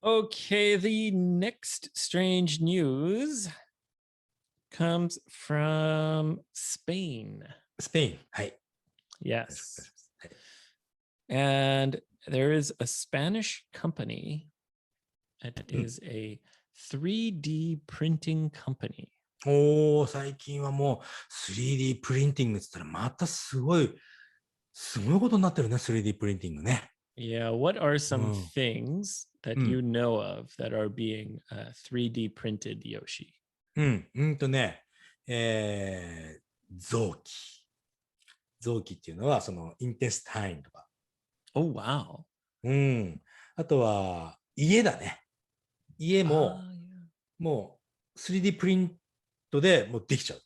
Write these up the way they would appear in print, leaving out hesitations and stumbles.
Okay, the next strange news comes from Spain. スペイン。はい。よろしくお願い Yes. します。はい And there is a Spanish company that is a 3D printing company. おー、最近はもう 3D プリンティングって言ったらまたすごいことになってるね、3D プリンティングね。Yeah, what are some Mm. things that you know of that are being 3D printed, Yoshi? 臓器。臓器っていうのは、その、インテスタインとか。Oh, wow. あとは、家だね。家も、yeah. もう 3D プリントでもうできちゃう。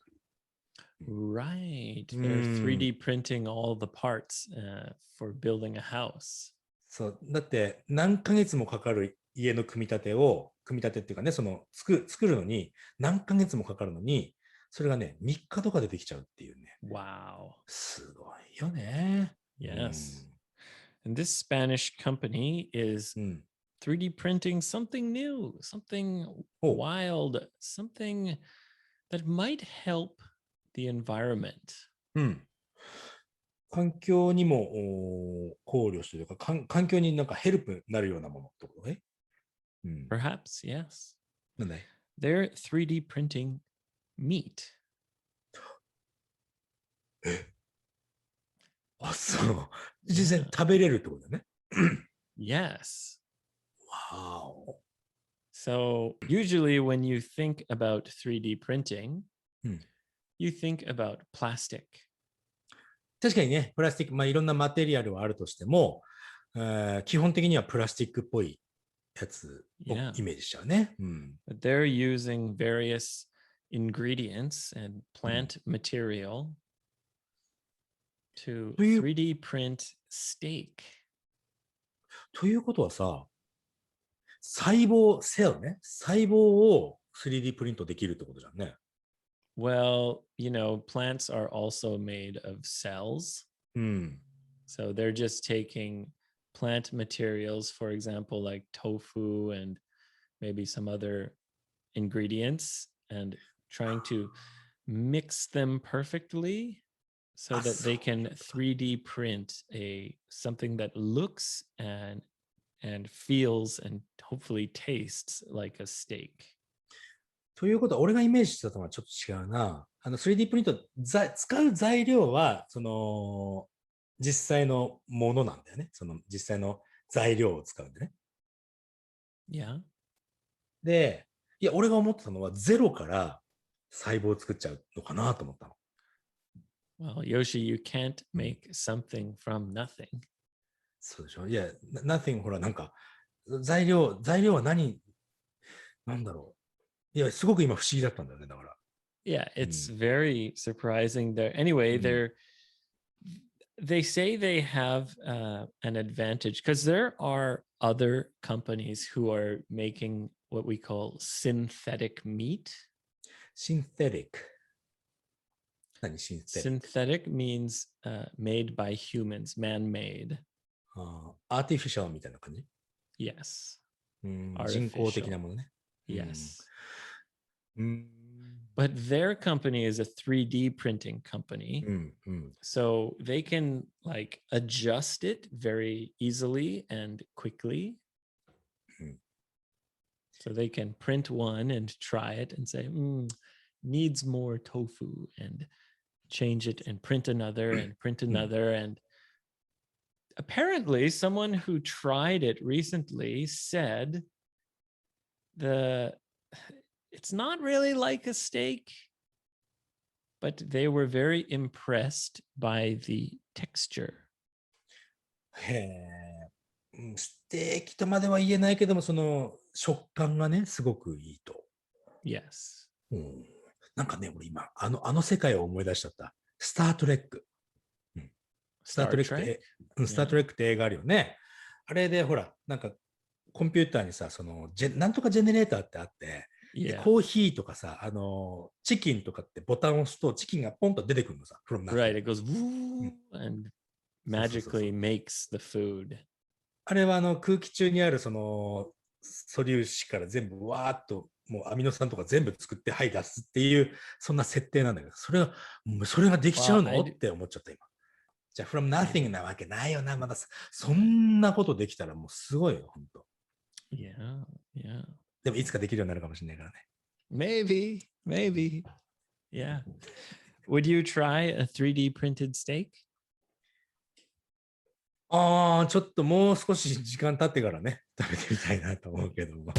Right. They're 3D printing all the parts for building a house. そう。だって、何ヶ月もかかる家の組み立てっていうかね、その、作るのに、何ヶ月もかかるのに、それがね、3日とかでできちゃうっていうね。Wow. すごいよね。Yes. And this Spanish company is 3D printing something new, something wild, something that might help the environment. 環境にも考慮してるか、環境になんかヘルプになるようなものってことね。Perhaps, yes. なんだい They're 3D printing meat. あ、そう。実際に食べれるってことだね。Yes. Wow. So usually when you think about 3D printing, you think about plastic. 確かにね、プラスチック、まあいろんなマテリアルはあるとしても、基本的にはプラスチックっぽいやつをイメージしちゃうね。But they're using various ingredients and plant material to 3D print steak. ということはさ、細胞を 3D プリントできるってことじゃんね。Well, plants are also made of cells. So they're just taking plant materials, for example, like tofu and maybe some other ingredients, and trying to mix them perfectly so that they can 3D print something that looks and feels and hopefully tastes like a steak. ということは、俺がイメージしてたのはちょっと違うな。3D プリント、使う材料は、その、実際のものなんだよね。その、実際の材料を使うんでね。Yeah. で、いや、俺が思ってたのは、ゼロから細胞を作っちゃうのかなと思ったの。Well, Yoshi, you can't make something from nothing. そうでしょ。いや、nothing、ほら、なんか、材料はなんだろう。いや、すごく今不思議だったんだよね、だから。Yeah, it's very surprising. Anyway, they say they have an advantage because there are other companies who are making what we call synthetic meat. Synthetic. 何 synthetic? Synthetic means made by humans, man-made. アーティフィシャルみたいな感じ Yes. 人工的なものね。Yes. But their company is a 3D printing company. So they can like adjust it very easily and quickly. So they can print one and try it and say, needs more tofu, and change it and print another and print another. And apparently someone who tried it recently said it's not really like a steak, but they were very impressed by the texture. へえ。ステーキとまでは言えないけども、その食感がね、すごくいいと。Yes. なんかね、俺今、あの世界を思い出しちゃった。スタートレック。スタートレックって映画あるよね。あれでほら、なんかコンピューターにさ、そのなんとかジェネレーターってあって、コーヒーとかさ、チキンとかってボタンを押すとチキンがポンと出てくるのさ。Right, it goes woo and magically makes the food. あれは空気中にあるその素粒子から全部わーっともうアミノ酸とか全部作ってはい出すっていうそんな設定なんだけど、それができちゃうのって思っちゃった今。じゃあ from nothing なわけないよな、まだそんなことできたらもうすごいよ、本当。Yeah, yeah. でもいつかできるようになるかもしれないからね。Maybe. Yeah. Would you try a 3D printed steak? ちょっともう少し時間経ってからね、食べてみたいなと思うけども。